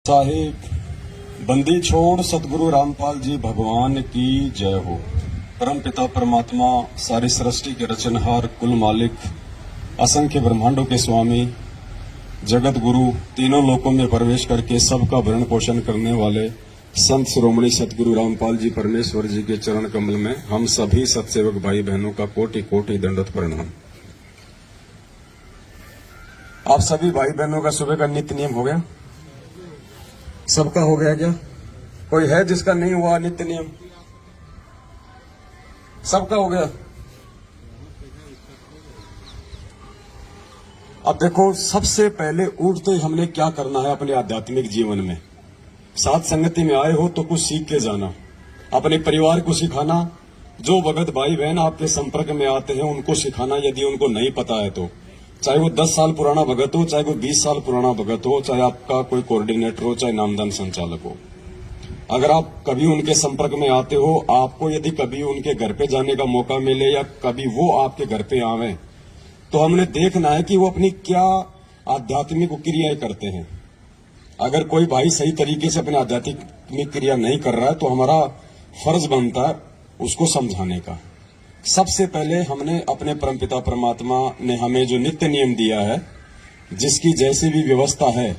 साहिब बंदी छोड़ सतगुरु रामपाल जी भगवान की जय हो। परम पिता परमात्मा सारी सृष्टि के रचनहार कुल मालिक असंख्य ब्रह्मांडों के स्वामी जगत गुरु तीनों लोकों में प्रवेश करके सबका भरण पोषण करने वाले संत शिरोमणि सतगुरु रामपाल जी परमेश्वर जी के चरण कमल में हम सभी सतसेवक भाई बहनों का कोटि कोटि दंडवत प्रणाम। आप सभी भाई बहनों का सुबह का नित्य नियम हो गया? सबका हो गया क्या? कोई है जिसका नहीं हुआ नित्य नियम? सबका हो गया। अब देखो, सबसे पहले उठते ही हमने क्या करना है अपने आध्यात्मिक जीवन में। साथ संगति में आए हो तो कुछ सीख के जाना, अपने परिवार को सिखाना, जो भगत भाई बहन आपके संपर्क में आते हैं उनको सिखाना यदि उनको नहीं पता है तो। चाहे वो 10 साल पुराना भगत हो, चाहे वो 20 साल पुराना भगत हो, चाहे आपका कोई कोऑर्डिनेटर हो, चाहे नामदान संचालक हो। अगर आप कभी उनके संपर्क में आते हो, आपको यदि कभी उनके घर पे जाने का मौका मिले या कभी वो आपके घर पे आवे, तो हमने देखना है कि वो अपनी क्या आध्यात्मिक क्रियाएं करते हैं। अगर कोई भाई सही तरीके से अपनी आध्यात्मिक क्रिया नहीं कर रहा है तो हमारा फर्ज बनता है उसको समझाने का। सबसे पहले हमने अपने परमपिता परमात्मा ने हमें जो नित्य नियम दिया है, जिसकी जैसी भी व्यवस्था है,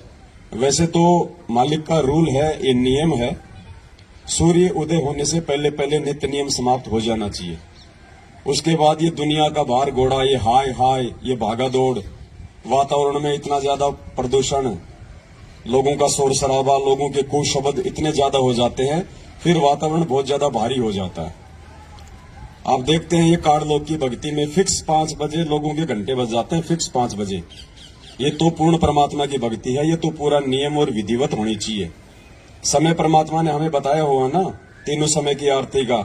वैसे तो मालिक का रूल है, ये नियम है, सूर्य उदय होने से पहले पहले नित्य नियम समाप्त हो जाना चाहिए। उसके बाद ये दुनिया का भार घोड़ा, ये हाय हाय, ये भागा दौड़, वातावरण में इतना ज्यादा प्रदूषण, लोगों का शोर शराबा, लोगों के कुशब्द इतने ज्यादा हो जाते हैं, फिर वातावरण बहुत ज्यादा भारी हो जाता है। आप देखते हैं ये कार लोग की भक्ति में फिक्स 5 बजे लोगों के घंटे बज जाते हैं, फिक्स 5 बजे। ये तो पूर्ण परमात्मा की भक्ति है, ये तो पूरा नियम और विधिवत होनी चाहिए। समय परमात्मा ने हमें बताया हुआ ना, तीनों समय की आरती का।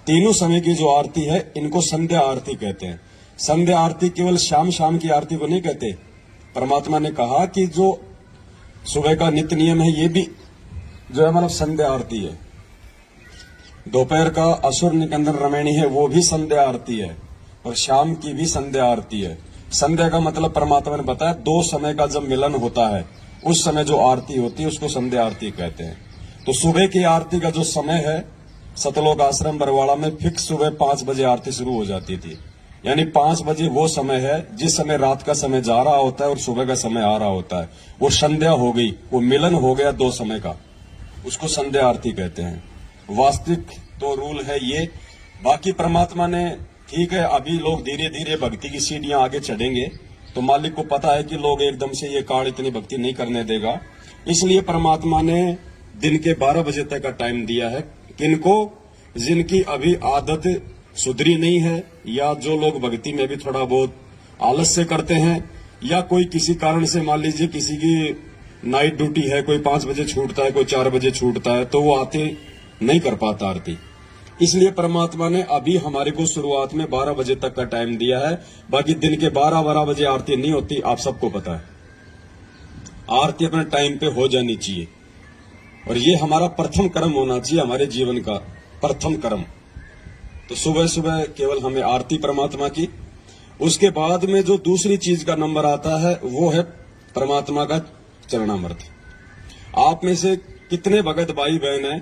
तीनों समय की जो आरती है इनको संध्या आरती कहते हैं। संध्या आरती केवल शाम शाम की आरती को नहीं कहते। परमात्मा ने कहा कि जो सुबह का नित्य नियम है ये भी जो है मतलब संध्या आरती है। दोपहर का असुर निकंदन रमैणी है, वो भी संध्या आरती है, और शाम की भी संध्या आरती है। संध्या का मतलब परमात्मा ने बताया 2 समय का जब मिलन होता है उस समय जो आरती होती है उसको संध्या आरती कहते हैं। तो सुबह की आरती का जो समय है, सतलोक आश्रम बरवाड़ा में फिक्स सुबह 5 बजे आरती शुरू हो जाती थी। यानी 5 बजे वो समय है जिस समय रात का समय जा रहा होता है और सुबह का समय आ रहा होता है, वो संध्या हो गई, वो मिलन हो गया 2 समय का, उसको संध्या आरती कहते हैं। वास्तविक तो रूल है ये। बाकी परमात्मा ने, ठीक है, अभी लोग धीरे धीरे भक्ति की सीढ़ियां आगे चढ़ेंगे, तो मालिक को पता है कि लोग एकदम से ये काल इतनी भक्ति नहीं करने देगा, इसलिए परमात्मा ने दिन के 12 बजे तक का टाइम दिया है। किनको? जिनकी अभी आदत सुधरी नहीं है, या जो लोग भक्ति में भी थोड़ा बहुत आलस्य करते हैं, या कोई किसी कारण से, मान लीजिए किसी की नाइट ड्यूटी है, कोई 5 बजे छूटता है, कोई 4 बजे छूटता है, तो वो आते नहीं कर पाता आरती। इसलिए परमात्मा ने अभी हमारे को शुरुआत में 12 बजे तक का टाइम दिया है। बाकी दिन के 12 बजे आरती नहीं होती, आप सबको पता है। आरती अपने टाइम पे हो जानी चाहिए, और ये हमारा प्रथम कर्म होना चाहिए, हमारे जीवन का प्रथम कर्म। तो सुबह सुबह केवल हमें आरती परमात्मा की। उसके बाद में जो दूसरी चीज का नंबर आता है वो है परमात्मा का चरणामृत। आप में से कितने भगत भाई बहन हैं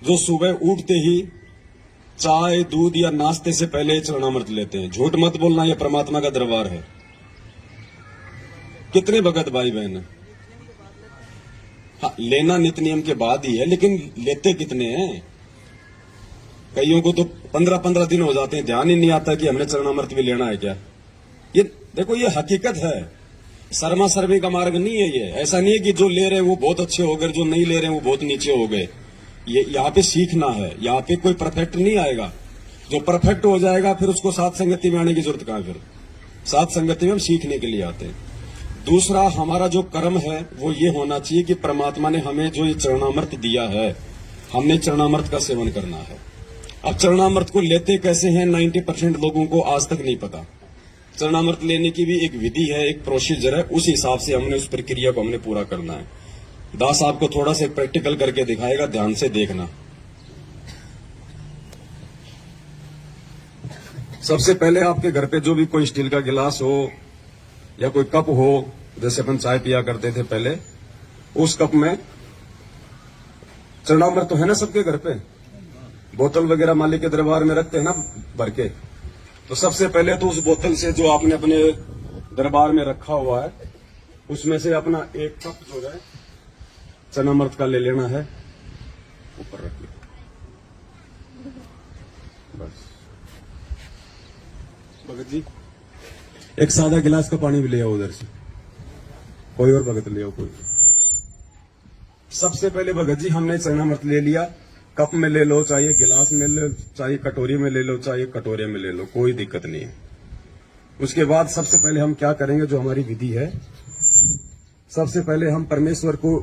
जो सुबह उठते ही चाय दूध या नाश्ते से पहले चरणामृत लेते हैं? झूठ मत बोलना, यह परमात्मा का दरबार है। कितने भगत भाई बहन हैं? हाँ, लेना नित्य नियम के बाद ही है, लेकिन लेते कितने हैं? कईयों को तो 15-15 दिन हो जाते हैं, ध्यान ही नहीं आता कि हमने चरणामृत भी लेना है क्या। ये देखो, ये हकीकत है, शर्मा शर्मी का मार्ग नहीं है ये। ऐसा नहीं है कि जो ले रहे हैं वो बहुत अच्छे हो गए, जो नहीं ले रहे हैं वो बहुत नीचे हो गए। ये यहाँ पे सीखना है, यहाँ पे कोई परफेक्ट नहीं आएगा। जो परफेक्ट हो जाएगा फिर उसको साथ संगति में आने की जरूरत कहाँ? फिर साथ संगति में हम सीखने के लिए आते हैं। दूसरा हमारा जो कर्म है वो ये होना चाहिए कि परमात्मा ने हमें जो ये चरणामृत दिया है, हमने चरणामृत का सेवन करना है। अब चरणामृत को लेते कैसे हैं 90% लोगों को आज तक नहीं पता। चरणामृत लेने की भी एक विधि है, एक प्रोसीजर है, उस हिसाब से हमने उस प्रक्रिया को हमने पूरा करना है। दास आपको थोड़ा सा प्रैक्टिकल करके दिखाएगा, ध्यान से देखना। सबसे पहले आपके घर पे जो भी कोई स्टील का गिलास हो या कोई कप हो, जैसे अपन चाय पिया करते थे पहले, उस कप में चरणामृत तो है ना सबके घर पे, बोतल वगैरह मालिक के दरबार में रखते हैं ना भर के। तो सबसे पहले तो उस बोतल से जो आपने अपने दरबार में रखा हुआ है उसमें से अपना एक कप जो है चरणामृत का ले लेना है, ऊपर रखिए बस। भगत जी एक सादा गिलास का पानी भी ले आओ उधर से, कोई और भगत ले आओ कोई। सबसे पहले भगत जी हमने चरणामृत ले लिया, कप में ले लो, चाहे गिलास में ले लो, चाहे कटोरी में ले लो, चाहे कटोरे में ले लो, कोई दिक्कत नहीं है। उसके बाद सबसे पहले हम क्या करेंगे, जो हमारी विधि है, सबसे पहले हम परमेश्वर को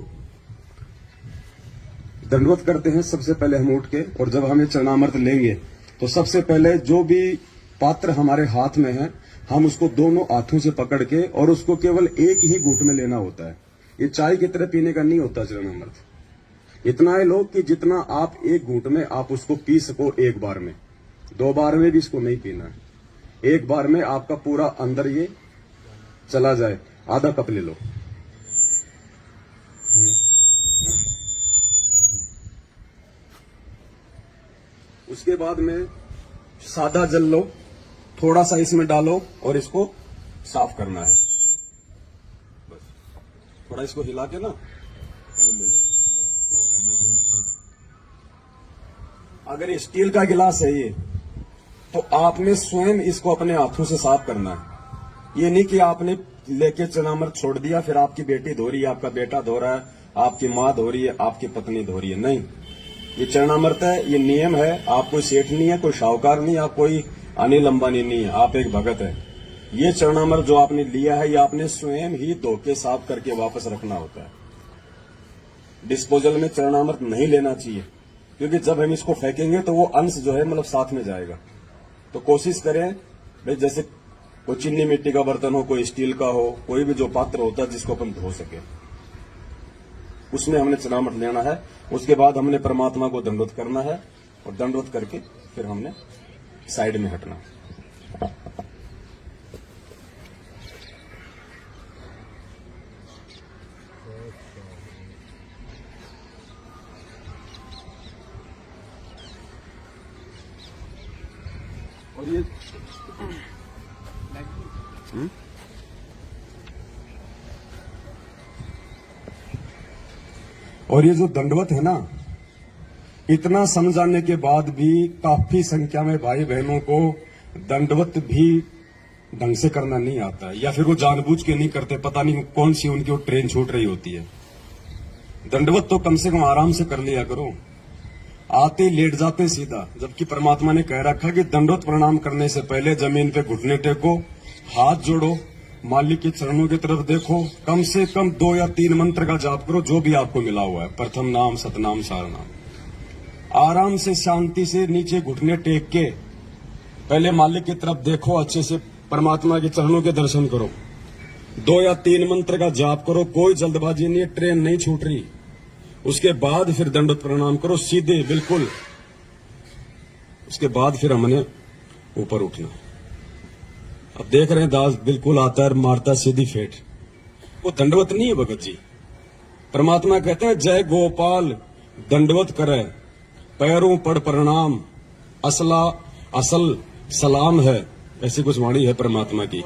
दंडवत करते हैं। सबसे पहले हम उठ के, और जब हमें चरणामृत लेंगे तो सबसे पहले जो भी पात्र हमारे हाथ में है हम उसको दोनों हाथों से पकड़ के, और उसको केवल एक ही घूंट में लेना होता है। ये चाय की तरह पीने का नहीं होता चरणामृत। इतना है लोग कि जितना आप एक घूंट में आप उसको पी सको एक बार में, 2 बार में भी इसको नहीं पीना है। एक बार में आपका पूरा अंदर ये चला जाए। आधा कप ले लो। उसके बाद में सादा जल लो, थोड़ा सा इसमें डालो और इसको साफ करना है। बस थोड़ा इसको हिला के ना वो ले लो। अगर ये स्टील का गिलास है ये, तो आपने स्वयं इसको अपने हाथों से साफ करना है। ये नहीं कि आपने लेके चरणामृत छोड़ दिया, फिर आपकी बेटी धो रही है, आपका बेटा धो रहा है, आपकी माँ धो रही है, आपकी पत्नी धो रही है। नहीं, ये चरणामृत है, ये नियम है। आप कोई सेठ नहीं है, कोई शाहूकार नहीं, आप कोई अनिल अंबानी नहीं है, आप एक भगत है। ये चरणामृत जो आपने लिया है ये आपने स्वयं ही धो के साफ करके वापस रखना होता है। डिस्पोजल में चरणामृत नहीं लेना चाहिए, क्योंकि जब हम इसको फेंकेंगे तो वो अंश जो है मतलब साथ में जाएगा। तो कोशिश करें भाई, जैसे कोई चीनी मिट्टी का बर्तन हो, कोई स्टील का हो, कोई भी जो पात्र होता है जिसको अपन धो सके, उसमें हमने चरणामृत लेना है। उसके बाद हमने परमात्मा को दंडवत करना है, और दंडवत करके फिर हमने साइड में हटना। और ये और ये जो दंडवत है ना, इतना समझाने के बाद भी काफी संख्या में भाई बहनों को दंडवत भी ढंग से करना नहीं आता है, या फिर वो जानबूझ के नहीं करते, पता नहीं कौन सी उनकी वो ट्रेन छूट रही होती है। दंडवत तो कम से कम आराम से कर लिया करो, आते लेट जाते सीधा। जबकि परमात्मा ने कह रखा कि दंडवत प्रणाम करने से पहले जमीन पे घुटने टेको, हाथ जोड़ो, मालिक के चरणों की तरफ देखो, कम से कम 2 या 3 मंत्र का जाप करो, जो भी आपको मिला हुआ है, प्रथम नाम, सतनाम, सारनाम। आराम से शांति से नीचे घुटने टेक के पहले मालिक की तरफ देखो, अच्छे से परमात्मा के चरणों के दर्शन करो, 2 या 3 मंत्र का जाप करो, कोई जल्दबाजी नहीं है, ट्रेन नहीं छूट रही। उसके बाद फिर दंडवत प्रणाम करो सीधे बिल्कुल। उसके बाद फिर हमने ऊपर उठना। अब देख रहे हैं दास बिल्कुल आता है, मारता सीधी फेट। वो दंडवत नहीं है भगत जी। परमात्मा कहते हैं जय गोपाल दंडवत करे, पैरों पड़ प्रणाम, असल सलाम है, ऐसी कुछ वाणी है परमात्मा की।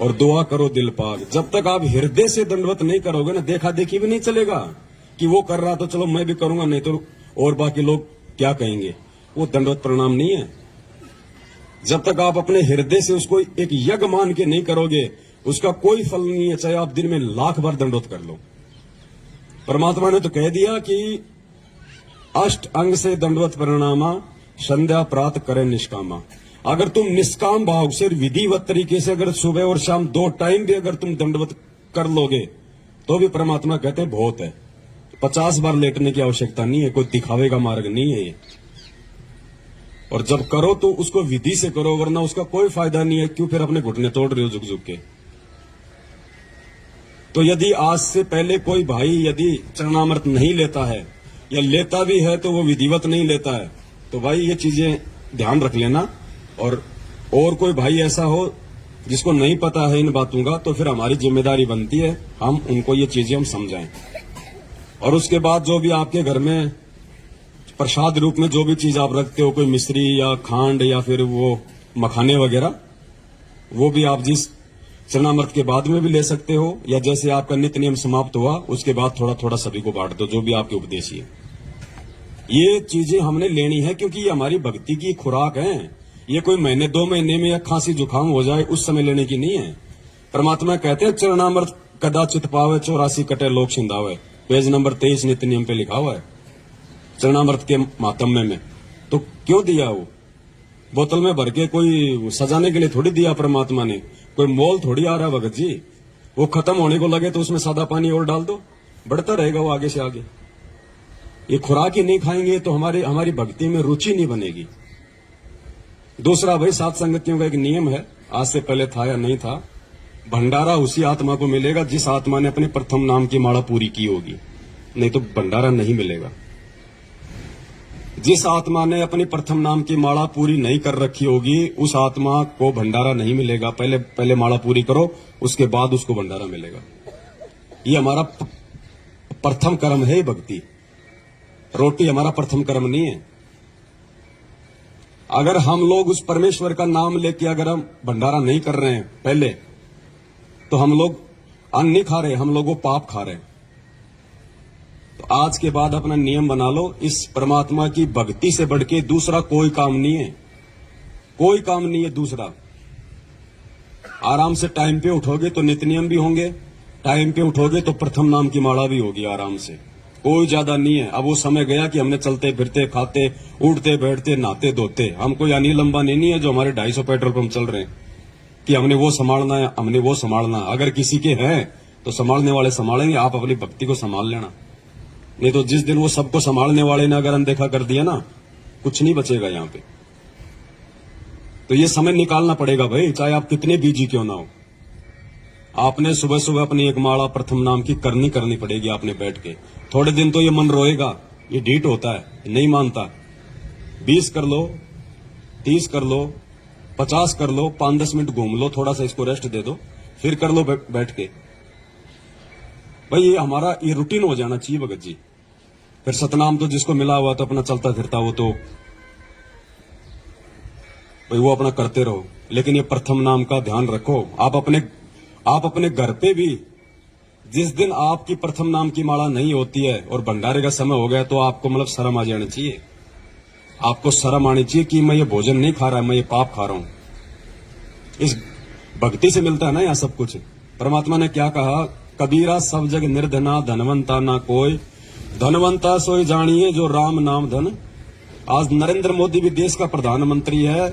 और दुआ करो दिल पाग। जब तक आप हृदय से दंडवत नहीं करोगे ना, देखा देखी भी नहीं चलेगा कि वो कर रहा तो चलो मैं भी करूंगा, नहीं तो और बाकी लोग क्या कहेंगे। वो दंडवत प्रणाम नहीं है। जब तक आप अपने हृदय से उसको एक यज्ञ मान के नहीं करोगे, उसका कोई फल नहीं है, चाहे आप दिन में 1,00,000 बार दंडवत कर लो। परमात्मा ने तो कह दिया कि अष्ट अंग से दंडवत प्रणामा, संध्या प्रात करे निष्कामा। अगर तुम निष्काम भाव से विधिवत तरीके से अगर सुबह और शाम 2 टाइम भी अगर तुम दंडवत कर लोगे तो भी परमात्मा कहते हैं बहुत है। 50 बार लेटने की आवश्यकता नहीं है, कोई दिखावे का मार्ग नहीं है ये। और जब करो तो उसको विधि से करो, वरना उसका कोई फायदा नहीं है। क्यों फिर अपने घुटने तोड़ रहे हो झुक झुक के। तो यदि आज से पहले कोई भाई यदि चरणामृत नहीं लेता है, या लेता भी है तो वो विधिवत नहीं लेता है, तो भाई ये चीजें ध्यान रख लेना। और कोई भाई ऐसा हो जिसको नहीं पता है इन बातों का, तो फिर हमारी जिम्मेदारी बनती है हम उनको ये चीजें हम समझाएं। और उसके बाद जो भी आपके घर में प्रसाद रूप में जो भी चीज आप रखते हो, कोई मिश्री या खांड या फिर वो मखाने वगैरह, वो भी आप जिस चरणामृत के बाद में भी ले सकते हो, या जैसे आपका नित्य नियम समाप्त हुआ उसके बाद थोड़ा थोड़ा सभी को बांट दो, जो भी आपके उपदेश है। ये चीजें हमने लेनी है क्योंकि ये हमारी भक्ति की खुराक है। ये कोई महीने 2 महीने में या खांसी जुकाम हो जाए उस समय लेने की नहीं है। परमात्मा कहते हैं चरणामृत कदाचित पावे 84 कटे लोक सिंधावे, पेज नंबर 23 नित्य नियम पे लिखा हुआ है चरणामृत के मातम्य में। तो क्यों दिया वो? बोतल में भर के कोई सजाने के लिए थोड़ी दिया परमात्मा ने, कोई मोल थोड़ी आ रहा है भगत जी। वो खत्म होने को लगे तो उसमें सादा पानी और डाल दो, बढ़ता रहेगा वो आगे से आगे। ये खुराक ही नहीं खाएंगे तो हमारी भक्ति में रुचि नहीं बनेगी। दूसरा भाई, सात संगतियों का एक नियम है, आज से पहले था या नहीं था, भंडारा उसी आत्मा को मिलेगा जिस आत्मा ने अपने प्रथम नाम की माला पूरी की होगी, नहीं तो भंडारा नहीं मिलेगा। जिस आत्मा ने अपनी प्रथम नाम की माला पूरी नहीं कर रखी होगी उस आत्मा को भंडारा नहीं मिलेगा। पहले माला पूरी करो, उसके बाद उसको भंडारा मिलेगा। ये हमारा प्रथम कर्म है भक्ति। रोटी हमारा प्रथम कर्म नहीं है। अगर हम लोग उस परमेश्वर का नाम लेके अगर हम भंडारा नहीं कर रहे हैं पहले, तो हम लोग अन्न नहीं खा रहे, हम लोग वो पाप खा रहे हैं। तो आज के बाद अपना नियम बना लो, इस परमात्मा की भक्ति से बढ़ के दूसरा कोई काम नहीं है, कोई काम नहीं है दूसरा। आराम से टाइम पे उठोगे तो नित्य नियम भी होंगे, टाइम पे उठोगे तो प्रथम नाम की माला भी होगी आराम से। कोई ज्यादा नहीं है। अब वो समय गया कि हमने चलते फिरते खाते उठते बैठते नहाते धोते, हम कोई अनिल अंबानी नहीं है जो हमारे 250 पेट्रोल पंप चल रहे हैं कि हमने वो संभालना है, हमने वो संभालना। अगर किसी के हैं तो संभालने वाले संभालेंगे, आप अपनी भक्ति को संभाल लेना। नहीं तो जिस दिन वो सबको संभालने वाले ने अगर अनदेखा कर दिया ना, कुछ नहीं बचेगा यहाँ पे। तो ये समय निकालना पड़ेगा भाई, चाहे आप कितने बिजी क्यों ना हो। आपने सुबह सुबह अपनी एक माला प्रथम नाम की करनी पड़ेगी आपने बैठ के। थोड़े दिन तो ये मन रोएगा, ये ढीठ होता है, नहीं मानता। 20 कर लो, 30 कर लो, 50 कर लो, 5-10 मिनट घूम लो, थोड़ा सा इसको रेस्ट दे दो, फिर कर लो बैठ के। भाई ये हमारा ये रूटीन हो जाना चाहिए भगत जी। फिर सतनाम तो जिसको मिला हुआ तो अपना चलता फिरता वो तो भाई वो अपना करते रहो, लेकिन ये प्रथम नाम का ध्यान रखो। आप अपने घर पे भी जिस दिन आपकी प्रथम नाम की माला नहीं होती है और भंडारे का समय हो गया तो आपको मतलब शर्म आ जानी चाहिए। आपको शर्म आनी चाहिए कि मैं ये भोजन नहीं खा रहा, मैं ये पाप खा रहा हूं। इस भक्ति से मिलता है ना यहाँ सब कुछ। परमात्मा ने क्या कहा, कबीरा सब जग निर्धना धनवंता ना कोई, धनवंता सोई जानिए जो राम नाम धन। आज नरेंद्र मोदी भी देश का प्रधानमंत्री है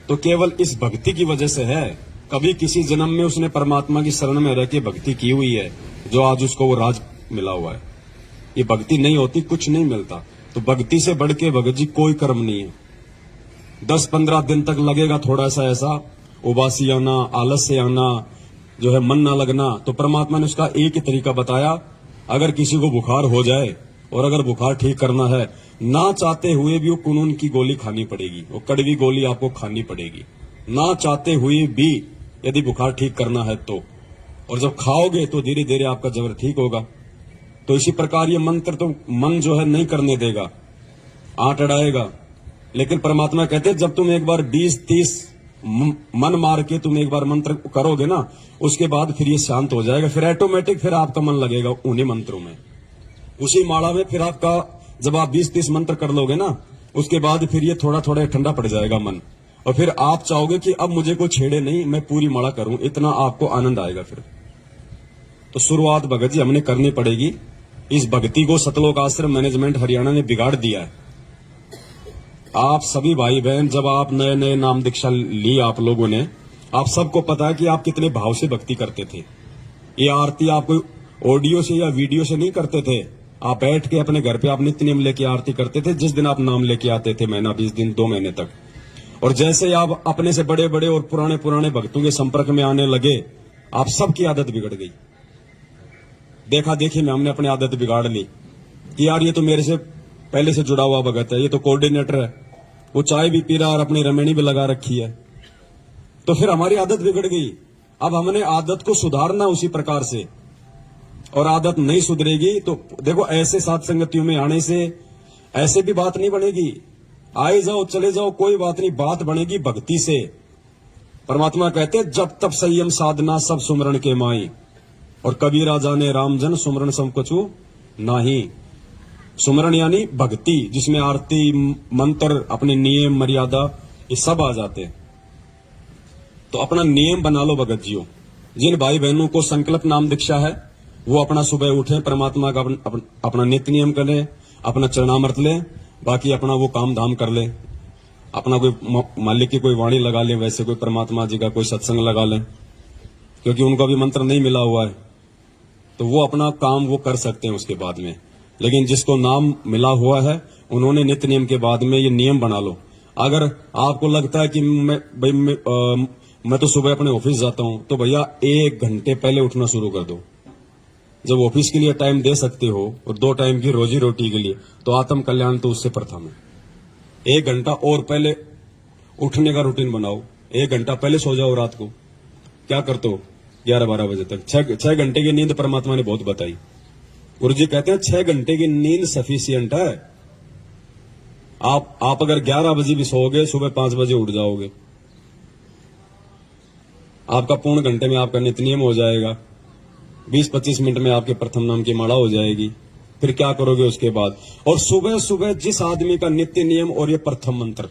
तो केवल इस भक्ति की वजह से है। कभी किसी जन्म में उसने परमात्मा की शरण में रह के भक्ति की हुई है जो आज उसको वो राज मिला हुआ है। ये भक्ति नहीं होती कुछ नहीं मिलता। तो भक्ति से बढ़ के भगत जी कोई कर्म नहीं है। 10-15 दिन तक लगेगा थोड़ा सा ऐसा उबासी आना, आलस्य आना, जो है मन ना लगना, तो परमात्मा ने उसका एक ही तरीका बताया। अगर किसी को बुखार हो जाए और अगर बुखार ठीक करना है, ना चाहते हुए भी वो कुनून की गोली खानी पड़ेगी, वो कड़वी गोली आपको खानी पड़ेगी, ना चाहते हुए भी, यदि बुखार ठीक करना है तो। और जब खाओगे तो धीरे धीरे आपका जबर ठीक होगा। तो इसी प्रकार ये मंत्र तो मन जो है नहीं करने देगा, आंट अड़ाएगा। लेकिन परमात्मा कहते हैं जब तुम एक बार 20-30 मन मार के तुम एक बार मंत्र करोगे ना, उसके बाद फिर ये शांत हो जाएगा। फिर ऑटोमेटिक फिर आपका मन लगेगा उन्हीं मंत्रों में, उसी माला में। फिर आपका जब आप 20-30 मंत्र कर लोगे ना, उसके बाद फिर ये थोड़ा थोड़ा ठंडा पड़ जाएगा मन, और फिर आप चाहोगे कि अब मुझे कोई छेड़े नहीं, मैं पूरी माला करूं, इतना आपको आनंद आएगा फिर। तो शुरुआत भगत जी हमने करनी पड़ेगी। इस भक्ति को सतलोक आश्रम मैनेजमेंट हरियाणा ने बिगाड़ दिया है। आप सभी भाई बहन, जब आप नए नए नाम दीक्षा ली आप लोगों ने, आप सबको पता है कि आप कितने भाव से भक्ति करते थे। ये आरती आप कोई ऑडियो से या वीडियो से नहीं करते थे, आप बैठ के अपने घर पे आप नित्य नियम लेके आरती करते थे। जिस दिन आप नाम लेके आते थे, महीना 20 दिन 2 महीने तक, और जैसे आप अपने से बड़े बड़े और पुराने भक्तों के संपर्क में आने लगे, आप सबकी आदत बिगड़ गई। देखा देखी में हमने अपनी आदत बिगाड़ ली कि यार ये तो मेरे से पहले से जुड़ा हुआ भगत है, ये तो कोऑर्डिनेटर है, वो चाय भी पी रहा और अपनी रमेणी भी लगा रखी है। तो फिर हमारी आदत बिगड़ गई। अब हमने आदत को सुधारना उसी प्रकार से। और आदत नहीं सुधरेगी तो देखो ऐसे साथ संगतियों में आने से ऐसे भी बात नहीं बनेगी। आए जाओ चले जाओ कोई बात नहीं, बात बनेगी भक्ति से। परमात्मा कहते हैं जब तब संयम साधना सब सुमरण के माई, और कबीरा जाने रामजन सुमरण सब कछु नाही। सुमरण यानी भक्ति, जिसमें आरती मंत्र अपने नियम मर्यादा ये सब आ जाते हैं। तो अपना नियम बना लो भगत जियो। जिन भाई बहनों को संकल्प नाम दीक्षा है वो अपना सुबह उठे, परमात्मा का अपना नित्य नियम कर ले, अपना चरणामृत ले, बाकी अपना वो काम धाम कर ले। अपना कोई मालिक की कोई वाणी लगा ले, वैसे कोई परमात्मा जी का कोई सत्संग लगा ले, क्योंकि उनको भी मंत्र नहीं मिला हुआ है तो वो अपना काम वो कर सकते हैं उसके बाद में। लेकिन जिसको नाम मिला हुआ है उन्होंने नित्य नियम के बाद में ये नियम बना लो। अगर आपको लगता है कि मैं तो सुबह अपने ऑफिस जाता हूं, तो भैया 1 घंटे पहले उठना शुरू कर दो। जब ऑफिस के लिए टाइम दे सकते हो और 2 टाइम की रोजी रोटी के लिए, तो आत्म कल्याण तो उससे प्रथम है। 1 घंटा और पहले उठने का रूटीन बनाओ। 1 घंटा पहले सो जाओ रात को। क्या करते हो 11-12 बजे तक? 6 घंटे की नींद परमात्मा ने बहुत बताई। गुरु जी कहते हैं 6 घंटे की नींद सफिशियंट है। आप अगर 11 बजे भी सोओगे, सुबह 5 बजे उठ जाओगे, आपका पूर्ण घंटे में आपका नित्य नियम हो जाएगा। 20-25 मिनट में आपके प्रथम नाम की माला हो जाएगी। फिर क्या करोगे उसके बाद? और सुबह सुबह जिस आदमी का नित्य नियम और ये प्रथम मंत्र,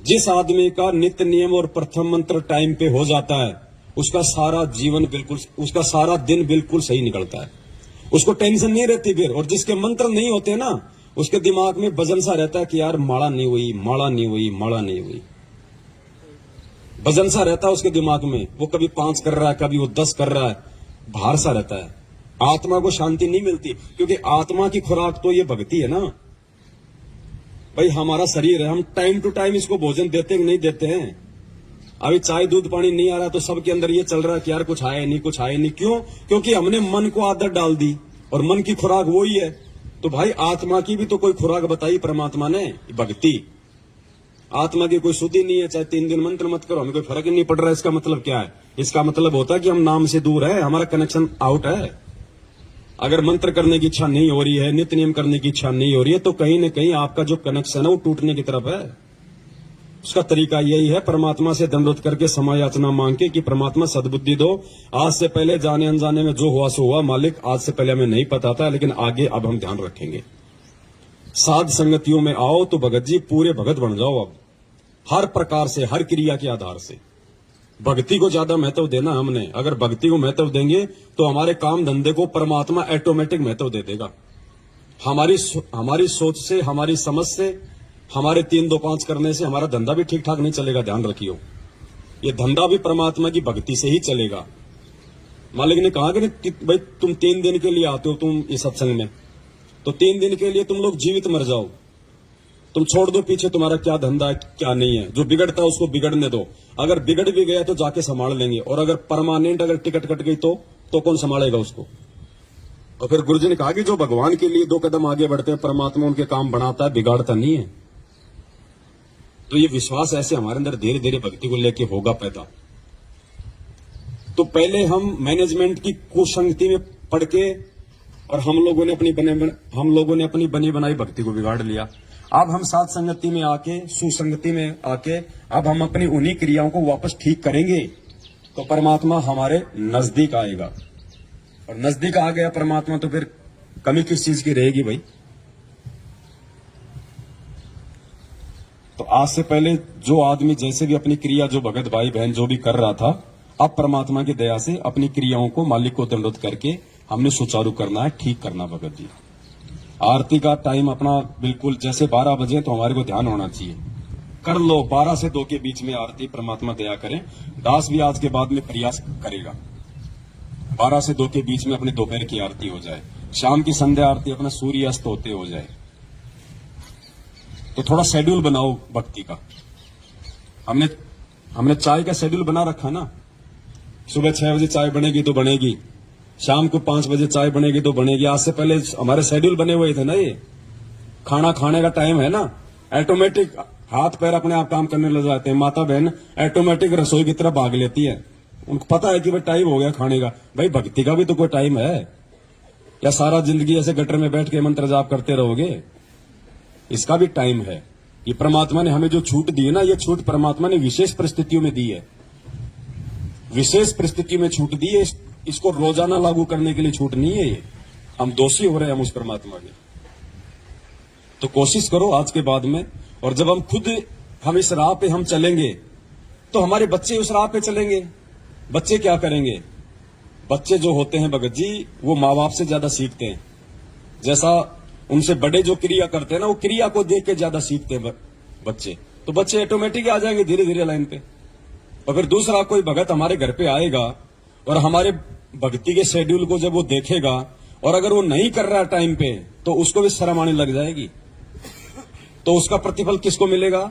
जिस आदमी का नित्य नियम और प्रथम मंत्र टाइम पे हो जाता है, उसका सारा जीवन बिल्कुल, उसका सारा दिन बिल्कुल सही निकलता है। उसको टेंशन नहीं रहती फिर। और जिसके मंत्र नहीं होते ना, उसके दिमाग में वजन सा रहता है कि यार माला नहीं हुई, माला नहीं हुई, माला नहीं हुई। वजन सा रहता है उसके दिमाग में। वो कभी 5 कर रहा है, कभी वो 10 कर रहा है, भार सा रहता है। आत्मा को शांति नहीं मिलती, क्योंकि आत्मा की खुराक तो ये भक्ति है ना भाई। हमारा शरीर है, हम टाइम टू टाइम इसको भोजन देते कि नहीं देते हैं? अभी चाय दूध पानी नहीं आ रहा तो सबके अंदर ये चल रहा है कि यार कुछ आए नहीं, कुछ आए नहीं। क्यों? क्योंकि हमने मन को आदत डाल दी, और मन की खुराक वो ही है। तो भाई आत्मा की भी तो कोई खुराक बताई परमात्मा ने, भक्ति। आत्मा की कोई शुद्धि नहीं है, चाहे 3 दिन मंत्र मत करो, हमें कोई फर्क ही नहीं पड़ रहा है। इसका मतलब क्या है? इसका मतलब होता है कि हम नाम से दूर है, हमारा कनेक्शन आउट है। अगर मंत्र करने की इच्छा नहीं हो रही है, नित्य नियम करने की इच्छा नहीं हो रही है, तो कहीं न कहीं आपका जो कनेक्शन है वो टूटने की तरफ है। उसका तरीका यही है, परमात्मा से दंडवत करके क्षमा याचना मांग के कि परमात्मा सद्बुद्धि दो। आज से पहले जाने अनजाने में जो हुआ सो हुआ, मालिक आज से पहले हमें नहीं पता था, लेकिन आगे अब हम ध्यान रखेंगे। साध संगतियों में आओ तो भगत जी पूरे भगत बन जाओ। अब हर प्रकार से, हर क्रिया के आधार से भक्ति को ज्यादा महत्व देना हमने। अगर भक्ति को महत्व देंगे तो हमारे काम धंधे को परमात्मा ऑटोमेटिक महत्व दे देगा। हमारी सोच से, हमारी समझ से, हमारे 3-2-5 करने से हमारा धंधा भी ठीक ठाक नहीं चलेगा। ध्यान रखियो, ये धंधा भी परमात्मा की भक्ति से ही चलेगा। मालिक ने कहा कि भाई तुम 3 दिन के लिए आते हो तुम इस सत्संग में, तो 3 दिन के लिए तुम लोग जीवित मर जाओ। तुम छोड़ दो पीछे तुम्हारा क्या धंधा है क्या नहीं है। जो बिगड़ता है उसको बिगड़ने दो। अगर बिगड़ भी गया तो जाके संभाल लेंगे, और अगर परमानेंट अगर टिकट कट गई तो कौन संभालेगा उसको? और फिर गुरुजी ने कहा कि जो भगवान के लिए 2 कदम आगे बढ़ते हैं, परमात्मा उनके काम बनाता है, बिगाड़ता नहीं है। तो ये विश्वास ऐसे हमारे अंदर धीरे धीरे भक्ति को लेके होगा पैदा। तो पहले हम मैनेजमेंट की कुसंगति में पड़ के, और हम लोगों ने अपनी बनी बनाई भक्ति को बिगाड़ लिया। अब हम साथ संगति में आके, सुसंगति में आके, अब हम अपनी उन्हीं क्रियाओं को वापस ठीक करेंगे तो परमात्मा हमारे नजदीक आएगा। और नजदीक आ गया परमात्मा तो फिर कमी किस चीज की रहेगी भाई? तो आज से पहले जो आदमी जैसे भी अपनी क्रिया, जो भगत भाई बहन जो भी कर रहा था, अब परमात्मा की दया से अपनी क्रियाओं को मालिक को दंडवत करके हमने सुचारू करना है, ठीक करना। भगत जी आरती का टाइम अपना बिल्कुल जैसे 12 बजे, तो हमारे को ध्यान होना चाहिए। कर लो 12 से 2 के बीच में आरती, परमात्मा दया करें। दास भी आज के बाद में प्रयास करेगा 12 से 2 के बीच में अपनी दोपहर की आरती हो जाए, शाम की संध्या आरती अपना सूर्य अस्त होते हो जाए। तो थोड़ा शेड्यूल बनाओ भक्ति का। हमने चाय का शेड्यूल बना रखा ना, सुबह 6 बजे चाय बनेगी तो बनेगी, शाम को 5 बजे चाय बनेगी तो बनेगी। आज से पहले हमारे शेड्यूल बने हुए थे ना। ये खाना खाने का टाइम है ना, ऑटोमेटिक हाथ पैर अपने आप काम करने लग जाते हैं। माता बहन ऑटोमेटिक रसोई की तरफ भाग लेती है। उनको पता है कि भाई टाइम हो गया खाने का। भाई भक्ति का भी तो कोई टाइम है, या सारा जिंदगी ऐसे गटर में बैठ के मंत्र जाप करते रहोगे? इसका भी टाइम है। ये परमात्मा ने हमें जो छूट दी है ना, ये छूट परमात्मा ने विशेष परिस्थितियों में दी है, विशेष परिस्थिति में छूट दी है। इसको रोजाना लागू करने के लिए छूट नहीं है ये। हम दोषी हो रहे हैं हम उस परमात्मा के। तो कोशिश करो आज के बाद में, और जब हम इस राह पे हम चलेंगे तो हमारे बच्चे उस राह पे चलेंगे। बच्चे क्या करेंगे? बच्चे जो होते हैं भगत जी, वो माँ बाप से ज्यादा सीखते हैं। जैसा उनसे बड़े जो क्रिया करते हैं ना, वो क्रिया को देख के ज्यादा सीखते हैं बच्चे। तो बच्चे ऑटोमेटिक आ जाएंगे धीरे धीरे लाइन पे। और फिर दूसरा कोई भगत हमारे घर पे आएगा और हमारे भक्ति के शेड्यूल को जब वो देखेगा, और अगर वो नहीं कर रहा टाइम पे, तो उसको भी शर्म आने लग जाएगी। तो उसका प्रतिफल किसको मिलेगा?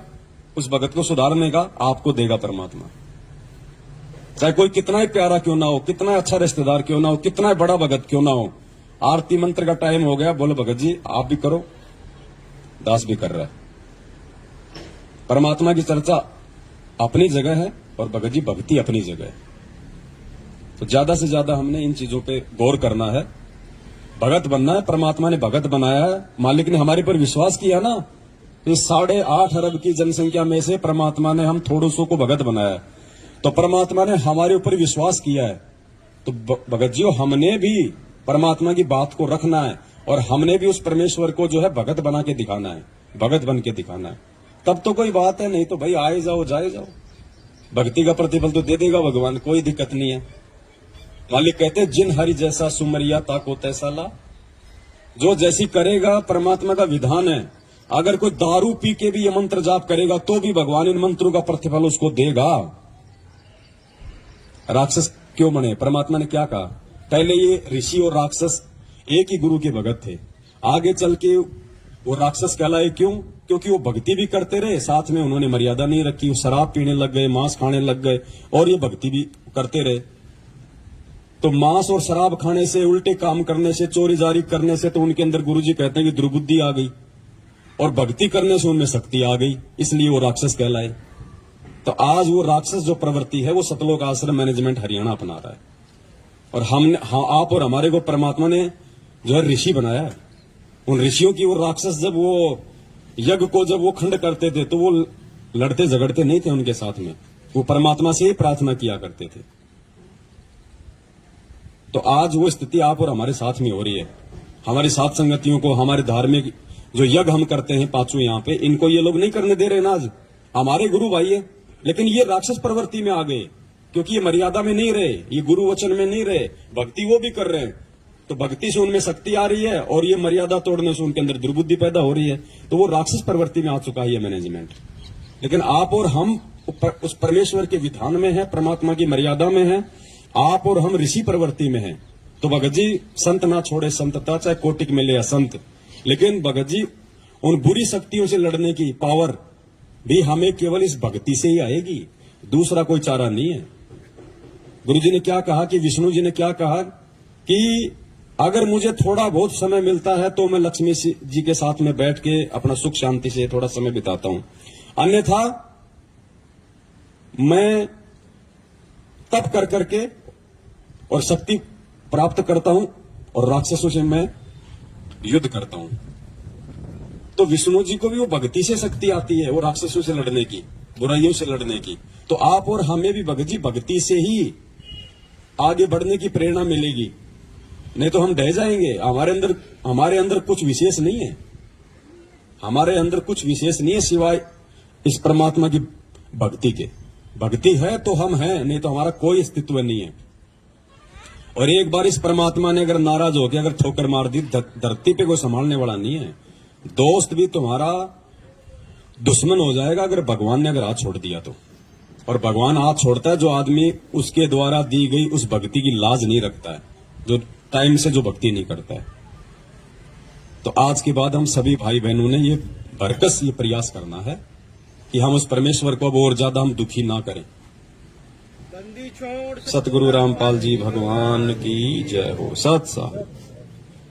उस भगत को सुधारने का आपको देगा परमात्मा। चाहे कोई कितना ही प्यारा क्यों ना हो, कितना अच्छा रिश्तेदार क्यों ना हो, कितना बड़ा भगत क्यों ना हो। आरती मंत्र का टाइम हो गया, बोलो भगत जी आप भी करो, दास भी कर रहा है। परमात्मा की चर्चा अपनी जगह है और भगत जी भक्ति अपनी जगह है। तो ज्यादा से ज्यादा हमने इन चीजों पे गौर करना है। भगत बनना है, परमात्मा ने भगत बनाया है, मालिक ने हमारे पर विश्वास किया ना। इस 8.5 अरब की जनसंख्या में से परमात्मा ने हम थोड़ों सौ को भगत बनाया है। तो परमात्मा ने हमारे ऊपर विश्वास किया है। तो भगत जी हमने भी परमात्मा की बात को रखना है, और हमने भी उस परमेश्वर को जो है भगत बना के दिखाना है, भगत बन के दिखाना है। तब तो कोई बात है, नहीं तो भाई आए जाओ जाए जाओ। भक्ति का प्रतिफल तो दे देगा भगवान, कोई दिक्कत नहीं है। मालिक कहते जिन हरि जैसा सुमरिया ताको तैसा ला। जो जैसी करेगा, परमात्मा का विधान है। अगर कोई दारू पी के भी ये मंत्र जाप करेगा तो भी भगवान इन मंत्रों का प्रतिफल उसको देगा। राक्षस क्यों बने? परमात्मा ने क्या कहा? पहले ये ऋषि और राक्षस एक ही गुरु के भगत थे, आगे चल के वो राक्षस कहलाए। क्यों? क्योंकि वो भक्ति भी करते रहे, साथ में उन्होंने मर्यादा नहीं रखी। वो शराब पीने लग गए, मांस खाने लग गए, और ये भक्ति भी करते रहे। तो मांस और शराब खाने से, उल्टे काम करने से, चोरी जारी करने से, तो उनके अंदर गुरुजी कहते हैं कि दुर्बुद्धि आ गई, और भक्ति करने से उनमें शक्ति आ गई, इसलिए वो राक्षस कहलाए। तो आज वो राक्षस जो प्रवृत्ति है वो सतलोक आश्रम मैनेजमेंट हरियाणा अपना रहा है। और हमने आप और हमारे को परमात्मा ने जो है ऋषि बनाया है। उन ऋषियों की वो राक्षस जब वो यज्ञ को जब वो खंड करते थे, तो वो लड़ते झगड़ते नहीं थे उनके साथ में, वो परमात्मा से ही प्रार्थना किया करते थे। तो आज वो स्थिति आप और हमारे साथ में हो रही है। हमारी साथ संगतियों को, हमारे धार्मिक जो यज्ञ हम करते हैं पांचों यहाँ पे, इनको ये लोग नहीं करने दे रहे ना। आज हमारे गुरु भाई है, लेकिन ये राक्षस प्रवृत्ति में आ गए, क्योंकि ये मर्यादा में नहीं रहे, ये गुरु वचन में नहीं रहे। भक्ति वो भी कर रहे हैं, तो भक्ति से उनमें शक्ति आ रही है, और ये मर्यादा तोड़ने से उनके अंदर दुर्बुद्धि पैदा हो रही है। तो वो राक्षस प्रवृत्ति में आ चुका है ये मैनेजमेंट। लेकिन आप और हम उस परमेश्वर के विधान में है, परमात्मा की मर्यादा में है। आप और हम ऋषि प्रवृत्ति में है। तो भगत जी संत ना छोड़े संतता, चाहे कोटिक मिले या संत। लेकिन भगत जी उन बुरी शक्तियों से लड़ने की पावर भी हमें केवल इस भक्ति से ही आएगी, दूसरा कोई चारा नहीं है। गुरु जी ने क्या कहा कि विष्णु जी ने क्या कहा कि अगर मुझे थोड़ा बहुत समय मिलता है तो मैं लक्ष्मी जी के साथ में बैठ के अपना सुख शांति से थोड़ा समय बिताता हूं, अन्यथा मैं तप कर करके और शक्ति प्राप्त करता हूं, और राक्षसों से मैं युद्ध करता हूं। तो विष्णु जी को भी वो भक्ति से शक्ति आती है, वो राक्षसों से लड़ने की, बुराइयों से लड़ने की। तो आप और हमें भी भगत जी भक्ति से ही आगे बढ़ने की प्रेरणा मिलेगी, नहीं तो हम ढह जाएंगे। हमारे अंदर कुछ विशेष नहीं है, हमारे अंदर कुछ विशेष नहीं है सिवाय इस परमात्मा की भक्ति के। भक्ति है तो हम हैं, नहीं तो हमारा कोई अस्तित्व नहीं है। और एक बार इस परमात्मा ने अगर नाराज होकर अगर ठोकर मार दी, धरती पे कोई संभालने वाला नहीं है। दोस्त भी तुम्हारा दुश्मन हो जाएगा अगर भगवान ने अगर हाथ छोड़ दिया तो। और भगवान हाथ छोड़ता है जो आदमी उसके द्वारा दी गई उस भक्ति की लाज नहीं रखता है, जो टाइम से जो भक्ति नहीं करता है। तो आज के बाद हम सभी भाई बहनों ने ये भरकस ये प्रयास करना है कि हम उस परमेश्वर को अब और ज्यादा हम दुखी ना करें। सतगुरु रामपाल जी भगवान की जय हो। सत साहब।